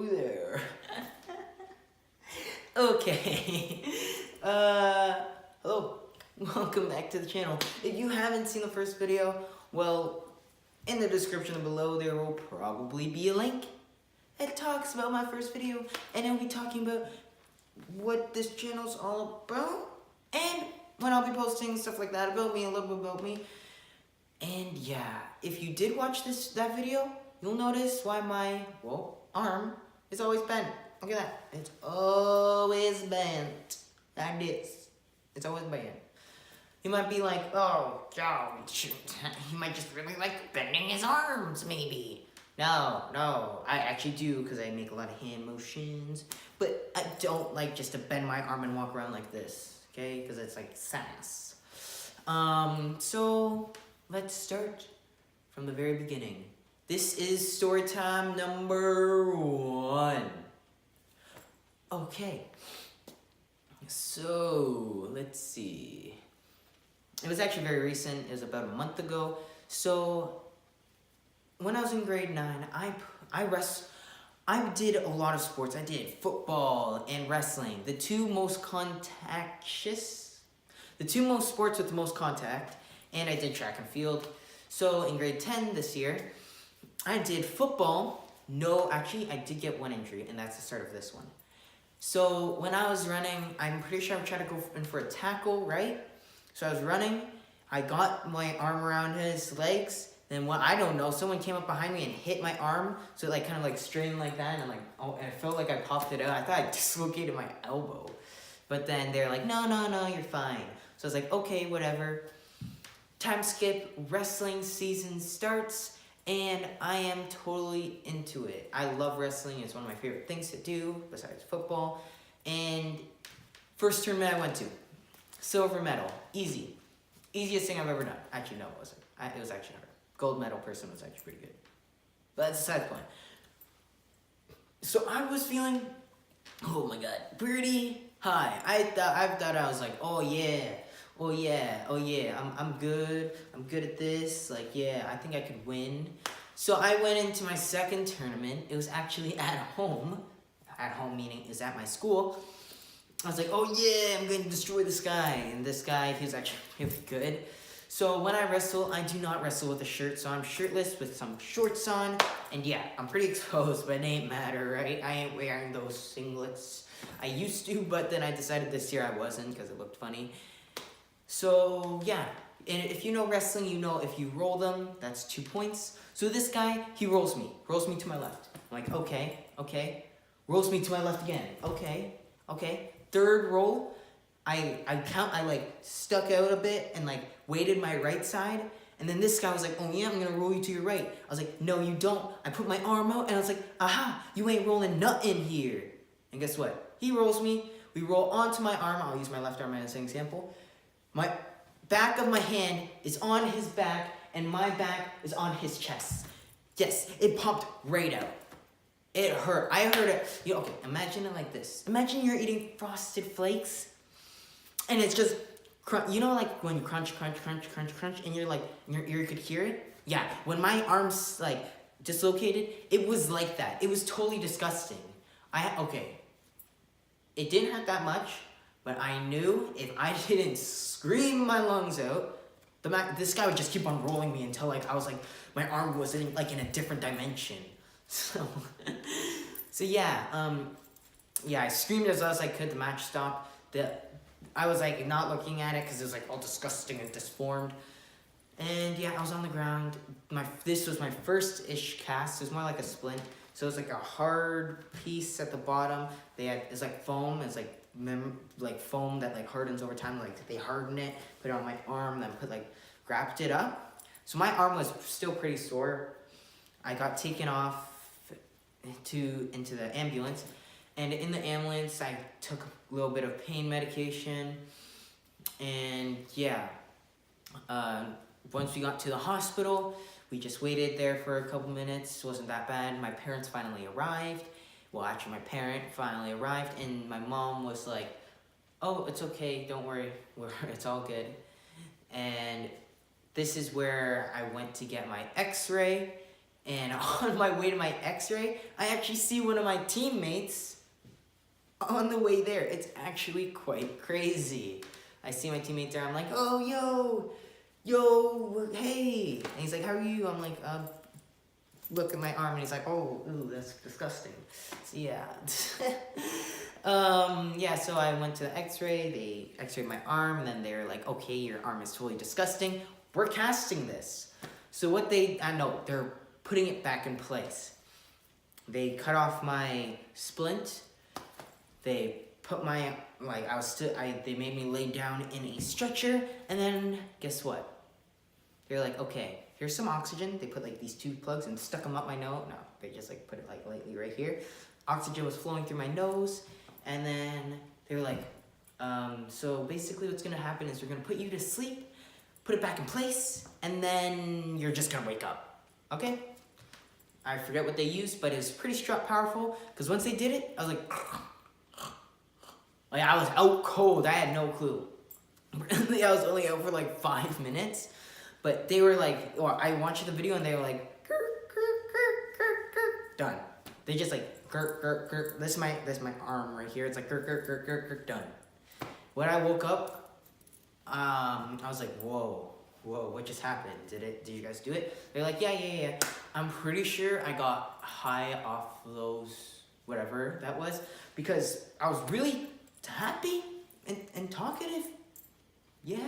Hello there. Okay. Hello. Welcome back to the channel. If you haven't seen the first video, well, in the description below there will probably be a link. It talks about my first video, and I'll be talking about what this channel's all about, and when I'll be posting stuff like that about me, a little bit about me. And yeah, if you did watch that video, you'll notice why my, arm is always bent. Look at that. It's always bent. Like this. It's always bent. You might be like, oh, he might just really like bending his arms, maybe. No, I actually do, because I make a lot of hand motions. But I don't like just to bend my arm and walk around like this, okay? Because it's like sass. So let's start from the very beginning. This is story time number 1. Okay. So let's see. It was actually very recent. It was about a month ago. So when I was in grade 9, I did a lot of sports. I did football and wrestling. The two most sports with the most contact. And I did track and field. So in grade 10 this year, I did football. No, actually, I did get one injury, and that's the start of this one. So when I was running, I'm pretty sure I'm trying to go in for a tackle, right? So I was running. I got my arm around his legs. Then I don't know, someone came up behind me and hit my arm. So it kind of strained like that. And and I felt like I popped it out. I thought I dislocated my elbow. But then they're like, no, you're fine. So I was like, okay, whatever. Time skip, wrestling season starts. And I am totally into it. I love wrestling. It's one of my favorite things to do besides football. And first tournament I went to, silver medal, easy. Easiest thing I've ever done. Actually, no, it wasn't. It was actually hard. Gold medal person was actually pretty good. But that's a side point. So I was feeling, oh my God, pretty high. I thought I was like, oh yeah, I'm good. I'm good at this. Like, yeah, I think I could win. So I went into my second tournament. It was actually at home. At home meaning it was at my school. I was like, oh yeah, I'm going to destroy this guy. And this guy, he was actually really good. So when I wrestle, I do not wrestle with a shirt. So I'm shirtless with some shorts on. And yeah, I'm pretty exposed, but it ain't matter, right? I ain't wearing those singlets. I used to, but then I decided this year I wasn't because it looked funny. So yeah, and if you know wrestling, you know if you roll them, that's 2 points. So this guy, he rolls me to my left. I'm like, okay. Rolls me to my left again. Okay. Third roll, I stuck out a bit and weighted my right side. And then this guy was like, oh yeah, I'm gonna roll you to your right. I was like, no, you don't. I put my arm out and I was like, aha, you ain't rolling nothing here. And guess what? He rolls me. We roll onto my arm. I'll use my left arm as an example. My back of my hand is on his back, and my back is on his chest. Yes, it popped right out. It hurt. I heard it. Okay, imagine it like this. Imagine you're eating Frosted Flakes, and it's just, when you crunch, and your ear could hear it? Yeah, when my arm's, dislocated, it was like that. It was totally disgusting. It didn't hurt that much, but I knew if I didn't scream my lungs out, this guy would just keep on rolling me until my arm was in a different dimension. So yeah, I screamed as loud as I could. The match stopped. I was not looking at it because it was all disgusting and disformed. And yeah, I was on the ground. This was my first-ish cast. It was more like a splint. So it was a hard piece at the bottom. It's foam. It's foam that hardens over time. They harden it, put it on my arm, then wrapped it up. So my arm was still pretty sore. I got taken off into the ambulance, and in the ambulance I took a little bit of pain medication. And yeah, once we got to the hospital, we just waited there for a couple minutes. It wasn't that bad. My parents finally arrived. Well, actually, my parent finally arrived, and my mom was like, oh, it's okay, don't worry, it's all good. And this is where I went to get my x-ray, And on my way to my x-ray, I actually see one of my teammates on the way there. It's actually quite crazy. I see my teammate there, I'm like, oh, yo, hey. And he's like, how are you? I'm like, look at my arm, and he's like, oh, ooh, that's disgusting. So yeah. Yeah, so I went to the x-ray, they x-rayed my arm, and then they're like, okay, your arm is totally disgusting. We're casting this. So what they're putting it back in place. They cut off my splint. They put my, they made me lay down in a stretcher, and then guess what? They're like, okay, here's some oxygen. They put like these 2 plugs and stuck them up my nose. No, they just like put it like lightly right here. Oxygen was flowing through my nose, and then they were like, so basically what's gonna happen is we're gonna put you to sleep, put it back in place, and then you're just gonna wake up, okay? I forget what they used, but it was pretty powerful, because once they did it, I was like I was out cold. I had no clue. I was only out for like 5 minutes, but they were like, or I watched the video and they were like, done. They just like, this is my arm right here. It's like, done. When I woke up, I was like, whoa, what just happened? Did you guys do it? They're like, yeah. I'm pretty sure I got high off those, whatever that was, because I was really happy and talkative. Yeah.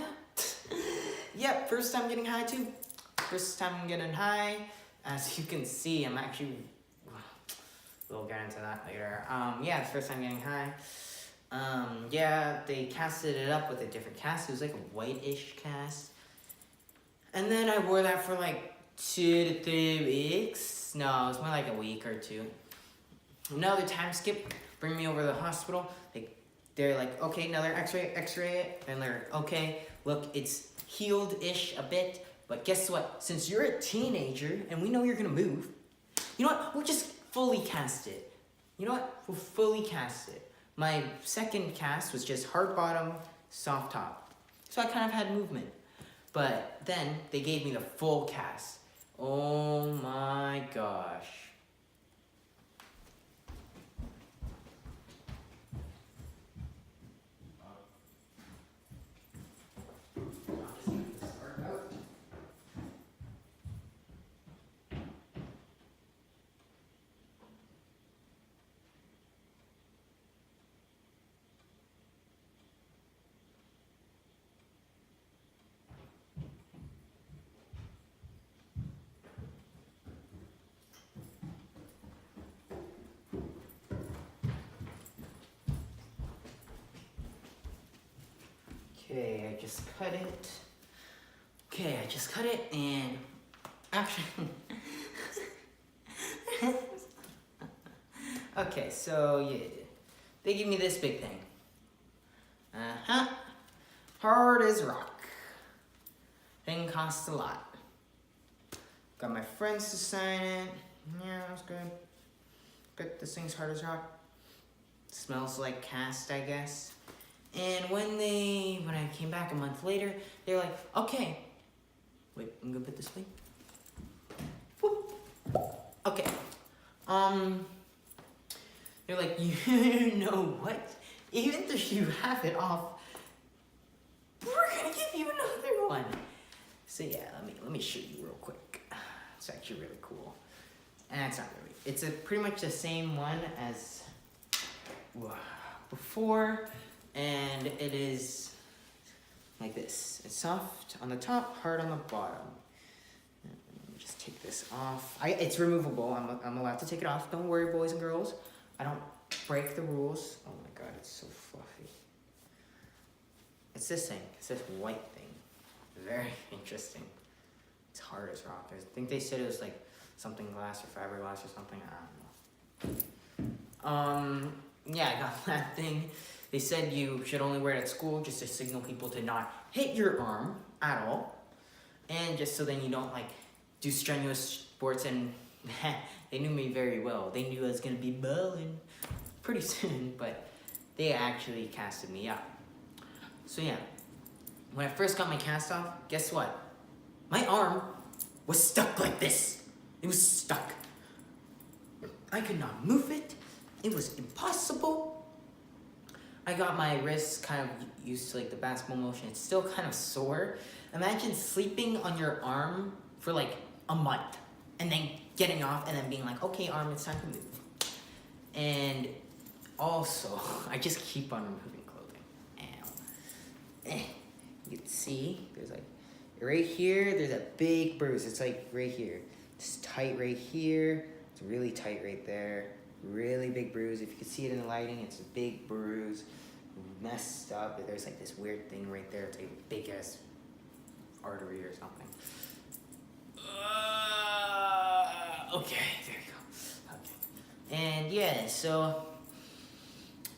Yep, first time getting high too. First time getting high. As you can see, I'm actually, we'll get into that later. Yeah, it's first time getting high. Yeah, they casted it up with a different cast. It was like a white-ish cast. And then I wore that for like 2 to 3 weeks. No, it was more like a week or 2. Another time skip, bring me over to the hospital. They're like, okay, another x-ray it. And they're, okay, look, it's healed-ish a bit, but guess what? Since you're a teenager and we know you're gonna move, you know what? We'll just fully cast it. You know what? We'll fully cast it. My second cast was just hard bottom, soft top. So I kind of had movement. But then they gave me the full cast. Oh my gosh. Okay, I just cut it. And actually, okay, so yeah, they give me this big thing. Hard as rock. Thing costs a lot. Got my friends to sign it. Yeah, that was good. But this thing's hard as rock. Smells like cast, I guess. And when I came back a month later, they were like, okay. Wait, I'm gonna put this thing. Whoop. Okay. They're like, you know what? Even though you have it off, we're gonna give you another one. So yeah, let me show you real quick. It's actually really cool. And it's not really. It's pretty much the same one as before. And it is like this. It's soft on the top, hard on the bottom. Let me just take this off. It's removable. I'm allowed to take it off. Don't worry, boys and girls. I don't break the rules. Oh my god, it's so fluffy. It's this thing. It's this white thing. Very interesting. It's hard as rock. I think they said it was like something glass or fiberglass or something. I don't know. Yeah, I got that thing. They said you should only wear it at school just to signal people to not hit your arm at all. And just so then you don't like do strenuous sports. And they knew me very well. They knew I was gonna be balling pretty soon, but they actually casted me out. So yeah, when I first got my cast off, guess what? My arm was stuck like this. It was stuck. I could not move it. It was impossible. I got my wrists kind of used to like the basketball motion. It's still kind of sore. Imagine sleeping on your arm for like a month and then getting off and then being like, okay, arm, it's time to move. And also, I just keep on removing clothing. Ow. You can see, there's like, right here, there's a big bruise. It's like right here. It's tight right here. It's really tight right there. Really big bruise. If you can see it in the lighting, it's a big bruise. Messed up. There's like this weird thing right there. It's like a big ass artery or something. Okay, there you go. Okay. And yeah, so,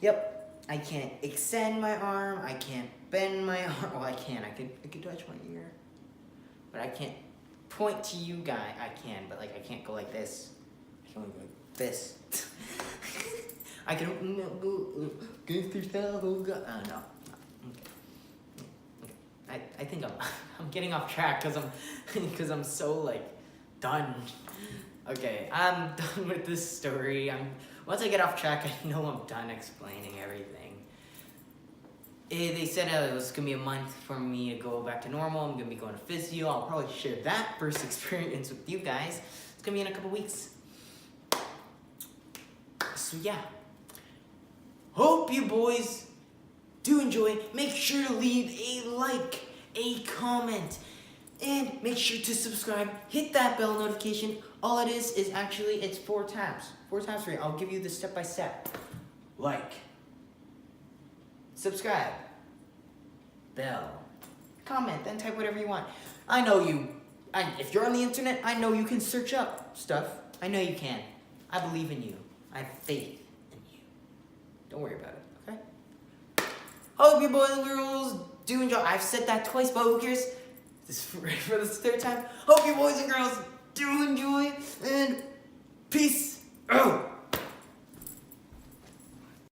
yep, I can't extend my arm. I can't bend my arm. Well, I can. I could touch my ear. But I can't point to you guys. I can, but like I can't go like this. I can only go like this. I can go against yourself. Oh God. No. Okay. I think I'm getting off track because I'm so like done. Okay, I'm done with this story. Once I get off track, I know I'm done explaining everything. They said it was gonna be a month for me to go back to normal. I'm gonna be going to physio. I'll probably share that first experience with you guys. It's gonna be in a couple weeks. So yeah, hope you boys do enjoy. Make sure to leave a like, a comment, and make sure to subscribe. Hit that bell notification. All it is actually, it's 4 tabs. 4 tabs for you. I'll give you the step-by-step. Like, subscribe, bell, comment, then type whatever you want. I know you, if you're on the internet, I know you can search up stuff. I know you can. I believe in you. I have faith in you. Don't worry about it, okay? Hope you boys and girls do enjoy. I've said that twice, but who cares? This is for the 3rd time. Hope you boys and girls